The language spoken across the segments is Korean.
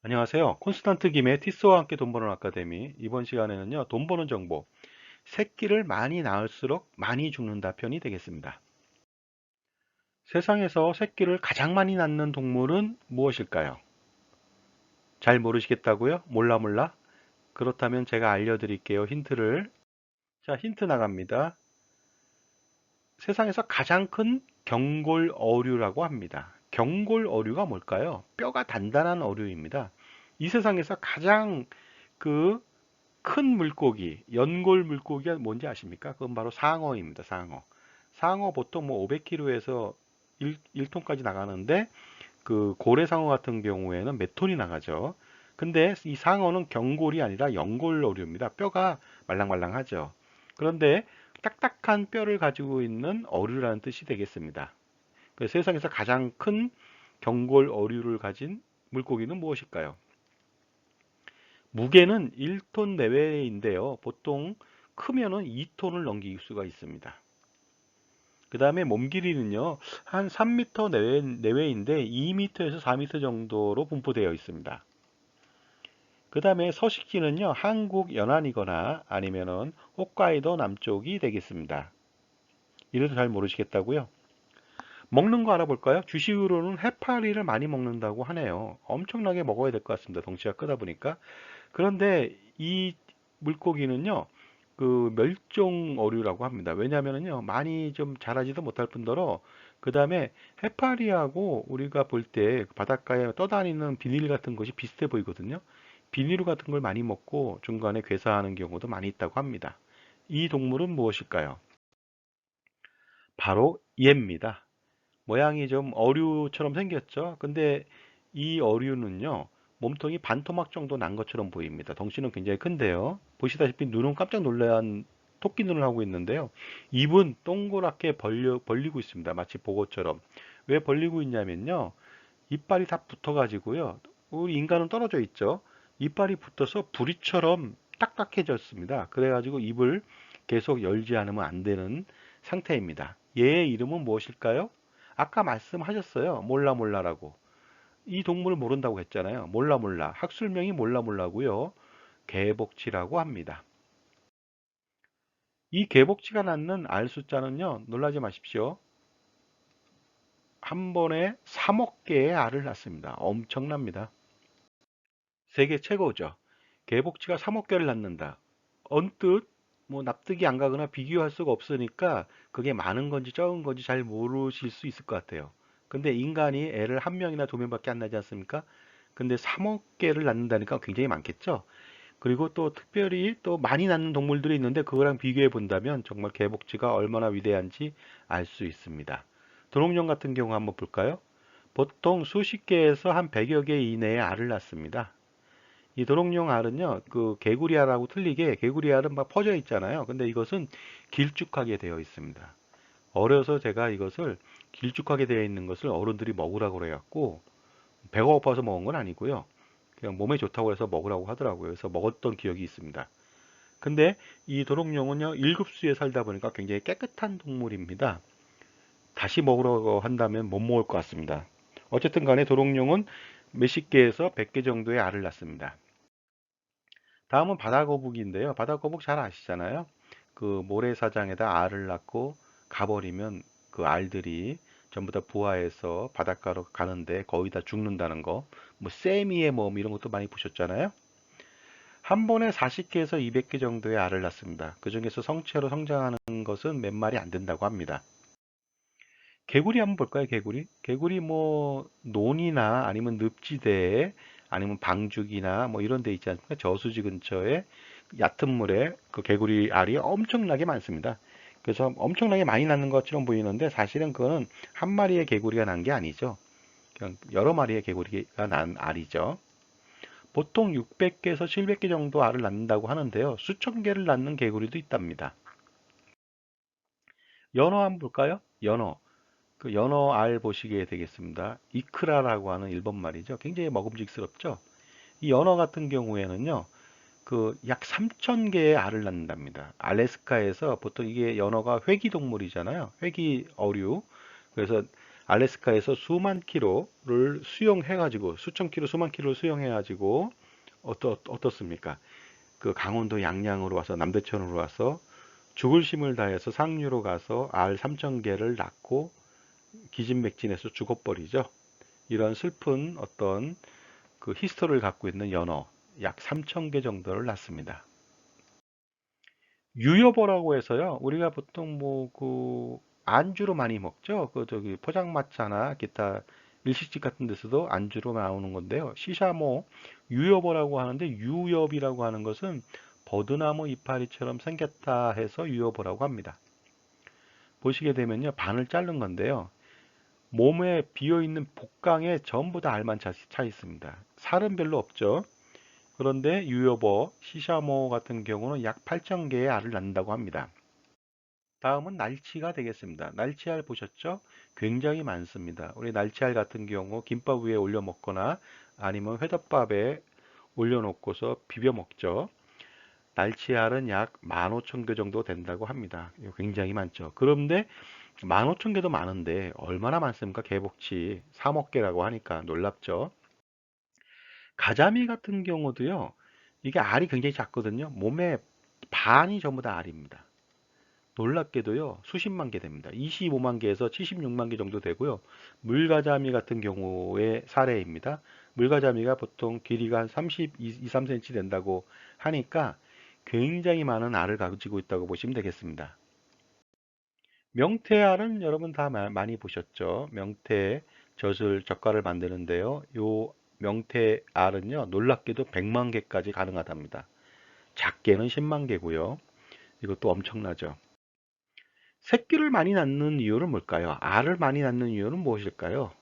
안녕하세요. 콘스탄트 김의 티스와 함께 돈 버는 아카데미. 이번 시간에는요, 돈 버는 정보. 새끼를 많이 낳을수록 많이 죽는다 편이 되겠습니다. 세상에서 새끼를 가장 많이 낳는 동물은 무엇일까요? 잘 모르시겠다고요? 몰라 몰라? 그렇다면 제가 알려드릴게요. 힌트를. 자, 힌트 나갑니다. 세상에서 가장 큰 경골 어류라고 합니다. 경골 어류가 뭘까요? 뼈가 단단한 어류입니다. 이 세상에서 가장 그 큰 물고기, 연골 물고기가 뭔지 아십니까? 그건 바로 상어입니다. 상어. 상어 보통 뭐 500kg에서 1톤까지 나가는데 그 고래상어 같은 경우에는 몇 톤이 나가죠. 근데 이 상어는 경골이 아니라 연골어류입니다. 뼈가 말랑말랑하죠. 그런데 딱딱한 뼈를 가지고 있는 어류라는 뜻이 되겠습니다. 세상에서 가장 큰 경골 어류를 가진 물고기는 무엇일까요? 무게는 1톤 내외인데요. 보통 크면은 2톤을 넘길 수가 있습니다. 그 다음에 몸 길이는요, 한 3m 내외인데 2m에서 4m 정도로 분포되어 있습니다. 그 다음에 서식지는요, 한국 연안이거나 아니면은 홋카이도 남쪽이 되겠습니다. 이래도 잘 모르시겠다고요? 먹는 거 알아볼까요? 주식으로는 해파리를 많이 먹는다고 하네요. 엄청나게 먹어야 될 것 같습니다. 덩치가 크다 보니까. 그런데 이 물고기는요, 그 멸종 어류라고 합니다. 왜냐하면요, 많이 좀 자라지도 못할 뿐더러, 그 다음에 해파리하고 우리가 볼 때 바닷가에 떠다니는 비닐 같은 것이 비슷해 보이거든요. 비닐 같은 걸 많이 먹고 중간에 괴사하는 경우도 많이 있다고 합니다. 이 동물은 무엇일까요? 바로 얘입니다. 모양이 좀 어류처럼 생겼죠. 근데 이 어류는요, 몸통이 반토막 정도 난 것처럼 보입니다. 덩치는 굉장히 큰데요. 보시다시피 눈은 깜짝 놀란 토끼 눈을 하고 있는데요. 입은 동그랗게 벌리고 있습니다. 마치 보고처럼. 왜 벌리고 있냐면요. 이빨이 다 붙어가지고요. 우리 인간은 떨어져 있죠. 이빨이 붙어서 부리처럼 딱딱해졌습니다. 그래가지고 입을 계속 열지 않으면 안 되는 상태입니다. 얘의 이름은 무엇일까요? 아까 말씀하셨어요. 몰라 몰라라고. 이 동물을 모른다고 했잖아요. 몰라 몰라. 학술명이 몰라 몰라고요. 개복치라고 합니다. 이 개복치가 낳는 알 숫자는요. 놀라지 마십시오. 한 번에 3억 개의 알을 낳습니다. 엄청납니다. 세계 최고죠. 개복치가 3억 개를 낳는다. 언뜻 뭐 납득이 안 가거나 비교할 수가 없으니까 그게 많은 건지 적은 건지 잘 모르실 수 있을 것 같아요. 근데 인간이 애를 한 명이나 두 명밖에 안 낳지 않습니까? 근데 3억 개를 낳는다니까 굉장히 많겠죠? 그리고 또 특별히 또 많이 낳는 동물들이 있는데 그거랑 비교해 본다면 정말 개복치가 얼마나 위대한지 알 수 있습니다. 도롱뇽 같은 경우 한번 볼까요? 보통 수십 개에서 한 100여 개 이내에 알을 낳습니다. 이 도롱뇽 알은요, 그 개구리 알하고 틀리게 개구리 알은 막 퍼져 있잖아요. 근데 이것은 길쭉하게 되어 있습니다. 어려서 제가 이것을 길쭉하게 되어 있는 것을 어른들이 먹으라고 그래갖고 배가 고파서 먹은 건 아니고요. 그냥 몸에 좋다고 해서 먹으라고 하더라고요. 그래서 먹었던 기억이 있습니다. 근데 이 도롱뇽은요, 일급수에 살다 보니까 굉장히 깨끗한 동물입니다. 다시 먹으라고 한다면 못 먹을 것 같습니다. 어쨌든 간에 도롱뇽은 몇십 개에서 100개 정도의 알을 낳습니다. 다음은 바다거북인데요. 바다거북 잘 아시잖아요. 그 모래사장에다 알을 낳고 가버리면 그 알들이 전부 다 부화해서 바닷가로 가는데 거의 다 죽는다는 거. 뭐 세미의 몸 이런 것도 많이 보셨잖아요. 한 번에 40개에서 200개 정도의 알을 낳습니다. 그 중에서 성체로 성장하는 것은 몇 마리 안 된다고 합니다. 개구리 한번 볼까요? 개구리? 개구리 뭐 논이나 아니면 늪지대에 아니면 방죽이나 뭐 이런 데 있지 않습니까? 저수지 근처에 얕은 물에 그 개구리 알이 엄청나게 많습니다. 그래서 엄청나게 많이 낳는 것처럼 보이는데 사실은 그거는 한 마리의 개구리가 난 게 아니죠. 그냥 여러 마리의 개구리가 난 알이죠. 보통 600개에서 700개 정도 알을 낳는다고 하는데요. 수천 개를 낳는 개구리도 있답니다. 연어 한번 볼까요? 연어. 그 연어 알 보시게 되겠습니다. 이크라라고 하는 일본 말이죠. 굉장히 먹음직스럽죠. 이 연어 같은 경우에는요, 그 약 3천 개의 알을 낳는답니다. 알래스카에서 보통 이게 연어가 회기 동물이잖아요. 회기 어류. 그래서 알래스카에서 수만 킬로를 수영해가지고 수천 킬로 수만 킬로를 수영해가지고 어떻습니까? 그 강원도 양양으로 와서 남대천으로 와서 죽을 힘을 다해서 상류로 가서 알 3천 개를 낳고 기진맥진해서 죽어버리죠. 이런 슬픈 어떤 그 히스토리를 갖고 있는 연어 약 3천 개 정도를 낳습니다. 유여보라고 해서요. 우리가 보통 뭐 그 안주로 많이 먹죠. 그 저기 포장마차나 기타 일식집 같은 데서도 안주로 나오는 건데요. 시샤모 유여보라고 하는데 유엽이라고 하는 것은 버드나무 이파리처럼 생겼다 해서 유여보라고 합니다. 보시게 되면요. 반을 자른 건데요. 몸에 비어있는 복강에 전부 다 알만 차 있습니다. 살은 별로 없죠. 그런데 유여보, 시샤모 같은 경우는 약 8,000개의 알을 낳는다고 합니다. 다음은 날치가 되겠습니다. 날치알 보셨죠? 굉장히 많습니다. 우리 날치알 같은 경우 김밥 위에 올려 먹거나 아니면 회덮밥에 올려놓고서 비벼 먹죠. 날치알은 약 15,000개 정도 된다고 합니다. 이거 굉장히 많죠. 그런데 15,000개도 많은데 얼마나 많습니까? 개복치 3억 개라고 하니까 놀랍죠. 가자미 같은 경우도요. 이게 알이 굉장히 작거든요. 몸에 반이 전부 다 알입니다. 놀랍게도요. 수십만 개 됩니다. 25만 개에서 76만 개 정도 되고요. 물가자미 같은 경우의 사례입니다. 물가자미가 보통 길이가 한 32, 3cm 된다고 하니까 굉장히 많은 알을 가지고 있다고 보시면 되겠습니다. 명태알은 여러분 다 많이 보셨죠? 명태 젓갈을 만드는데요. 요 명태알은요, 놀랍게도 100만 개까지 가능하답니다. 작게는 10만 개고요. 이것도 엄청나죠. 새끼를 많이 낳는 이유는 뭘까요? 알을 많이 낳는 이유는 무엇일까요?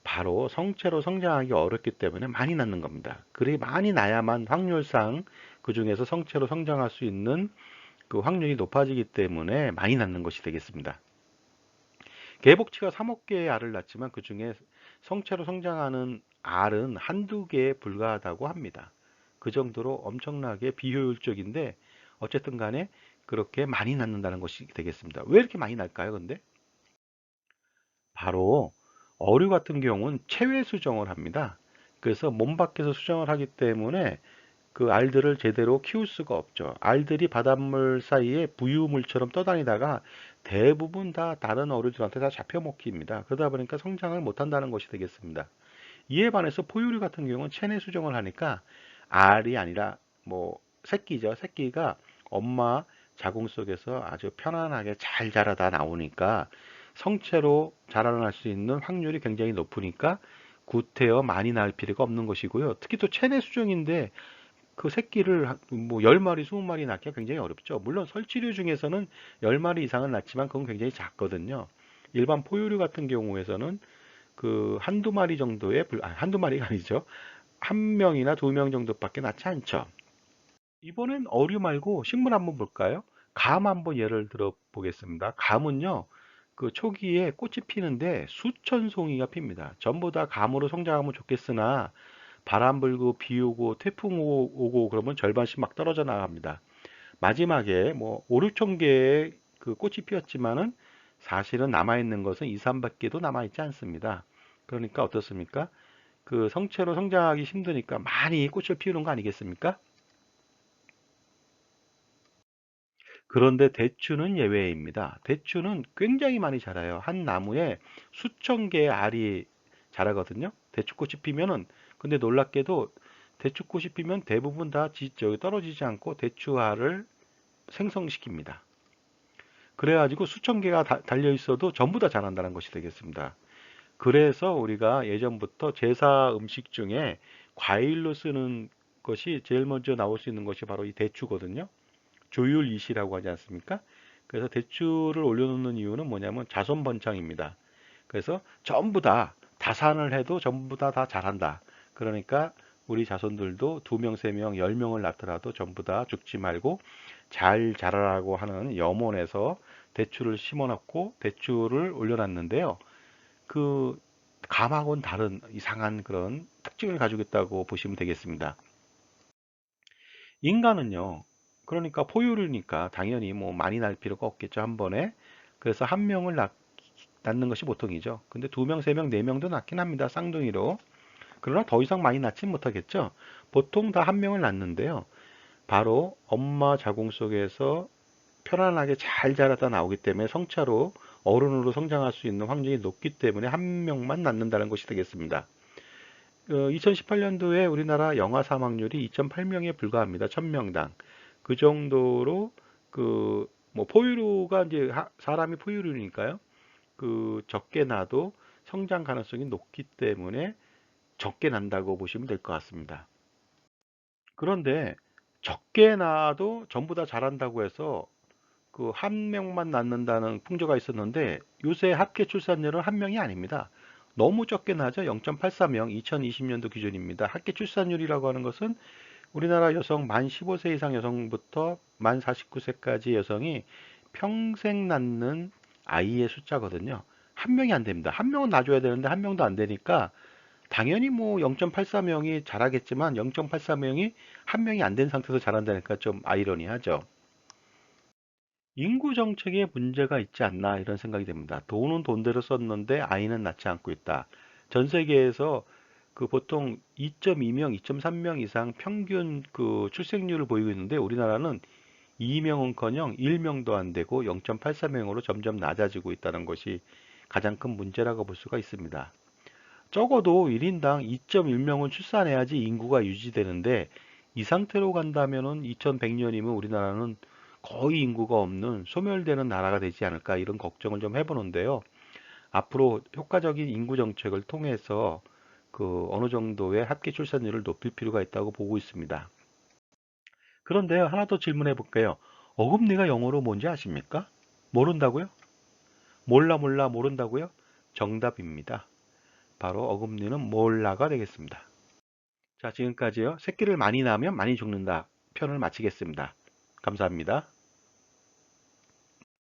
바로 성체로 성장하기 어렵기 때문에 많이 낳는 겁니다. 그리 많이 낳아야만 확률상 그 중에서 성체로 성장할 수 있는 그 확률이 높아지기 때문에 많이 낳는 것이 되겠습니다. 개복치가 3억 개의 알을 낳지만 그 중에 성체로 성장하는 알은 한두 개에 불과하다고 합니다. 그 정도로 엄청나게 비효율적인데 어쨌든 간에 그렇게 많이 낳는다는 것이 되겠습니다. 왜 이렇게 많이 날까요, 근데? 바로 어류 같은 경우는 체외 수정을 합니다. 그래서 몸 밖에서 수정을 하기 때문에 그 알들을 제대로 키울 수가 없죠. 알들이 바닷물 사이에 부유물처럼 떠다니다가 대부분 다 다른 어류들한테 다 잡혀 먹힙니다. 그러다 보니까 성장을 못한다는 것이 되겠습니다. 이에 반해서 포유류 같은 경우는 체내 수정을 하니까 알이 아니라 뭐 새끼죠. 새끼가 엄마 자궁 속에서 아주 편안하게 잘 자라다 나오니까 성체로 자라날 수 있는 확률이 굉장히 높으니까 구태여 많이 낳을 필요가 없는 것이고요. 특히 또 체내 수정인데 그 새끼를 뭐 10마리, 20마리 낳기가 굉장히 어렵죠. 물론 설치류 중에서는 10마리 이상은 낳지만 그건 굉장히 작거든요. 일반 포유류 같은 경우에서는 그 한두 마리 정도의 한두 마리가 아니죠. 한 명이나 두 명 정도밖에 낳지 않죠. 이번엔 어류 말고 식물 한번 볼까요? 감 한번 예를 들어 보겠습니다. 감은요, 그 초기에 꽃이 피는데 수천 송이가 핍니다. 전부 다 감으로 성장하면 좋겠으나 바람 불고 비 오고 태풍 오고 그러면 절반씩 막 떨어져 나갑니다. 마지막에 뭐 5, 6천 개의 그 꽃이 피었지만은 사실은 남아있는 것은 2, 300개도 남아있지 않습니다. 그러니까 어떻습니까? 그 성체로 성장하기 힘드니까 많이 꽃을 피우는 거 아니겠습니까? 그런데 대추는 예외입니다. 대추는 굉장히 많이 자라요. 한 나무에 수천 개의 알이 자라거든요. 대추꽃이 피면은 근데 놀랍게도 대추꽃이 피면 대부분 다 저기 떨어지지 않고 대추알을 생성시킵니다. 그래가지고 수천 개가 달려 있어도 전부 다 자란다는 것이 되겠습니다. 그래서 우리가 예전부터 제사 음식 중에 과일로 쓰는 것이 제일 먼저 나올 수 있는 것이 바로 이 대추거든요. 조율이시라고 하지 않습니까? 그래서 대추를 올려놓는 이유는 뭐냐면 자손 번창입니다. 그래서 전부 다 다산을 해도 전부 다 잘한다. 그러니까 우리 자손들도 두 명, 세 명, 10명을 낳더라도 전부 다 죽지 말고 잘 자라라고 하는 염원에서 대추를 심어놓고 대추를 올려놨는데요. 그 감하고는 다른 이상한 그런 특징을 가지고 있다고 보시면 되겠습니다. 인간은요, 그러니까 포유류니까 당연히 뭐 많이 날 필요가 없겠죠, 한 번에. 그래서 한 명을 낳는 것이 보통이죠. 근데 2명, 3명, 4명도 낳긴 합니다. 쌍둥이로. 그러나 더 이상 많이 낳진 못하겠죠. 보통 다 1명을 낳는데요. 바로 엄마 자궁 속에서 편안하게 잘 자라다 나오기 때문에 성차로 어른으로 성장할 수 있는 확률이 높기 때문에 1명만 낳는다는 것이 되겠습니다. 2018년도에 우리나라 영아 사망률이 2.8명에 불과합니다. 1000명당. 그 정도로 뭐 포유류가 이제 사람이 포유류니까요. 적게 나도 성장 가능성이 높기 때문에 적게 난다고 보시면 될 것 같습니다. 그런데 적게 낳아도 전부 다 자란다고 해서 1명만 낳는다는 풍조가 있었는데 요새 합계 출산율은 1명이 아닙니다. 너무 적게 나죠. 0.84명, 2020년도 기준입니다. 합계 출산율이라고 하는 것은 우리나라 여성 만 15세 이상 여성부터 만 49세까지 여성이 평생 낳는 아이의 숫자거든요. 1명이 안 됩니다. 1명은 낳아줘야 되는데 1명도 안 되니까 당연히 뭐 0.84명이 자라겠지만 0.84명이 1명이 안 된 상태에서 자란다니까 좀 아이러니하죠. 인구 정책에 문제가 있지 않나 이런 생각이 듭니다. 돈은 돈대로 썼는데 아이는 낳지 않고 있다. 전 세계에서 보통 2.2명, 2.3명 이상 평균 출생률을 보이고 있는데 우리나라는 2명은커녕 1명도 안 되고 0.84명으로 점점 낮아지고 있다는 것이 가장 큰 문제라고 볼 수가 있습니다. 적어도 1인당 2.1명은 출산해야지 인구가 유지되는데 이 상태로 간다면은 2100년이면 우리나라는 거의 인구가 없는 소멸되는 나라가 되지 않을까 이런 걱정을 좀 해보는데요. 앞으로 효과적인 인구 정책을 통해서 어느 정도의 합계 출산율을 높일 필요가 있다고 보고 있습니다. 그런데요, 하나 더 질문해 볼게요. 어금니가 영어로 뭔지 아십니까? 모른다고요? 몰라 모른다고요? 정답입니다. 바로 어금니는 몰라가 되겠습니다. 자, 지금까지요. 새끼를 많이 낳으면 많이 죽는다 편을 마치겠습니다. 감사합니다.